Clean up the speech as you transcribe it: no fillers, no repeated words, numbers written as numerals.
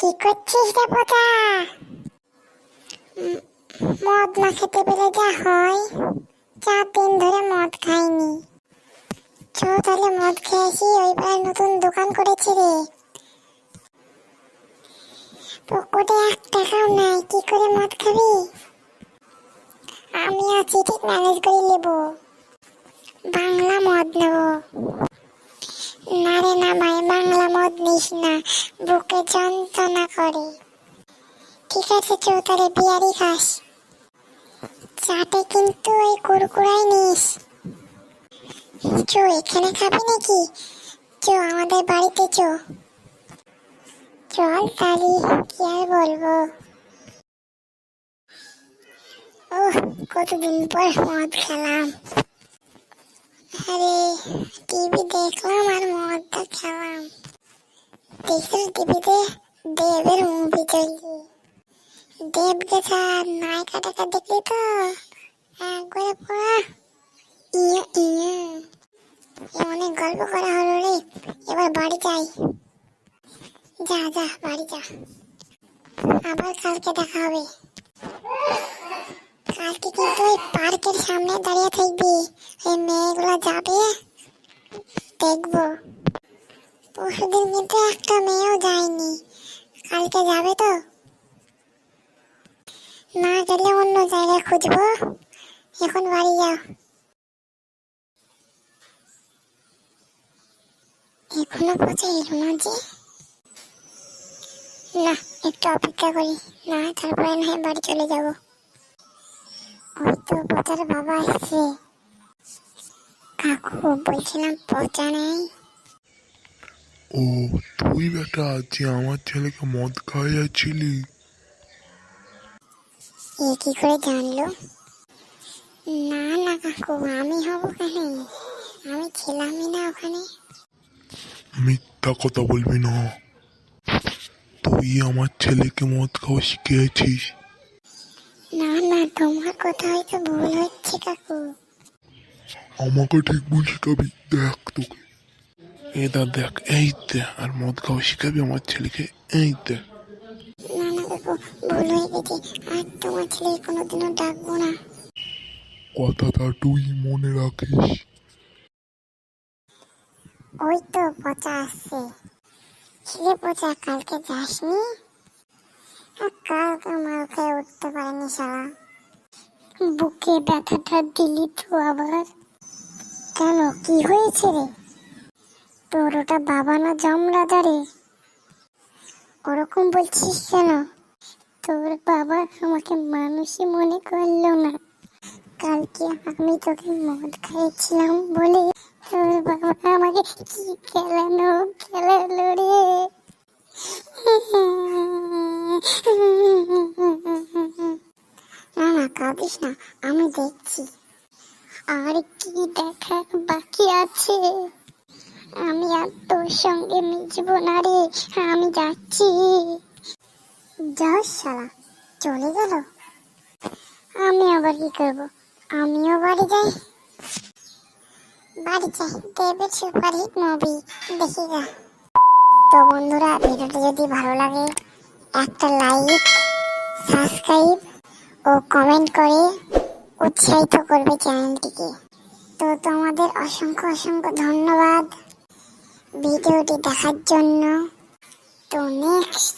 কি করছিস রে পোতা? মদ না খেতে পেলে যা হয়। 4 দিন ধরে মদ খাইনি। চো তাহলে মদ খেয়ে আসি। ওই পাড়ায় নতুন দোকান করেছে রে, পকেটে 1 টাকাও নাই, কি করে মদ খাবি? আমি আছি, ঠিক ম্যানেজ করে নেবো। বাংলা মদ নেবো। না রে না ভাই, বাংলা মদ নিস না, বুকে যন্ত্রণা করে। ঠিক আছে চো তাহলে বিয়ারি খাস। চাটে কিন্তু ওই কুরকুরাই নিস। চো এখানে খাবি নাকি? চো আমাদের বাড়িতে চো। চল তালি, কি আর বলবো। ওহ, কতদিন পর মদ খেলাম। আরে টিভি দেখলাম আর মদটা খেলাম। দেখছিস টিভিতে দেবের মুভি চলছে। দেব গেছা নায়িকাটাকে দেখলি তো? একবারে পুরা ইয়ে ইয়ে। অনেক গল্প করা হলো রে, এবার বাড়ি যাই। যা যা বাড়ি যা, আবার কালকে দেখা হবে। কালকে কিন্তু ওই পার্কের সামনে দাঁড়িয়ে থাকবি, ওই মেয়েগুলো যাবে দেখবো। পরশুদিন কিন্তু একটা মেয়েও যায়নি, কালকে যাবে তো? না গেলে অন্য জায়গায় খুঁজবো। এখন বাড়ি যাও। এখনো পৌঁছে এলো না যে? না, একটু অপেক্ষা করি, না তারপরে না হয় বাড়ি চলে যাব। ওই তো পচার বাবা আসছে। কাকু বলছিলাম পচা নেই? ও তুই বেটা, যে আমার ছেলেকে মদ খাওয়াই যাচ্ছিলি? এ কি করে জানলো? না না কাকু, আমি হব কেন? আমি ছিলামই না ওখানে। মিথ্যা কথা বলবি না, তুই আমার ছেলেকে মদ খাওয়া শিখিয়েছিস। না না, তোমার কথা হয়তো ভুল হচ্ছে কাকু। আমাকে ঠিক ভুল শিখাবি? দেখ তোকে, এটা দেখ, এই দেখ, আর মদ খাওয়া শিখাবি আমার ছেলেকে? এই দেখ। না না কাকু, ভুল হয়ে গেছে, আর তোমার ছেলে কোনোদিনও ডাকবো না। কথাটা তুই মনে রাখিস। ওই তো পচা আসছে। ছেলে পচা, কালকে যাসনি? আর কালকে মাল খেয়ে উঠতে পারেনি শালা। বুকে ব্যথাটা দিলি তো আবার। কেন, কি হয়েছে রে? তোর ওটা বাবা না জমরাজা রে? ওরকম বলছিস কেন? তোর বাবা আমাকে মানুষই মনে করলো না। কালকে আমি তোকে মদ খাইছিলাম বলে তোর বাবা আমাকে কি খেলানো খেলালো রে। না না কাঁদিস না, আমি দেখছি। আর কি দেখার বাকি আছে? আমি আর তোর সঙ্গে মিশবো না রে, আমি যাচ্ছি। যাস শালা, চলে গেল। আমি আবার কি করবো? আমিও বাড়ি যাই। বাড়ি যাই, দেবের সুপারহিট মুভি দেখি গা। তো বন্ধুরা, ভিডিওটা যদি ভালো লাগে একটা লাইক, সাবস্ক্রাইব ও কমেন্ট করে উৎসাহিত করবে চ্যানেলটিকে। তো তোমাদের অসংখ্য অসংখ্য ধন্যবাদ ভিডিওটি দেখার জন্য। তো নেক্সট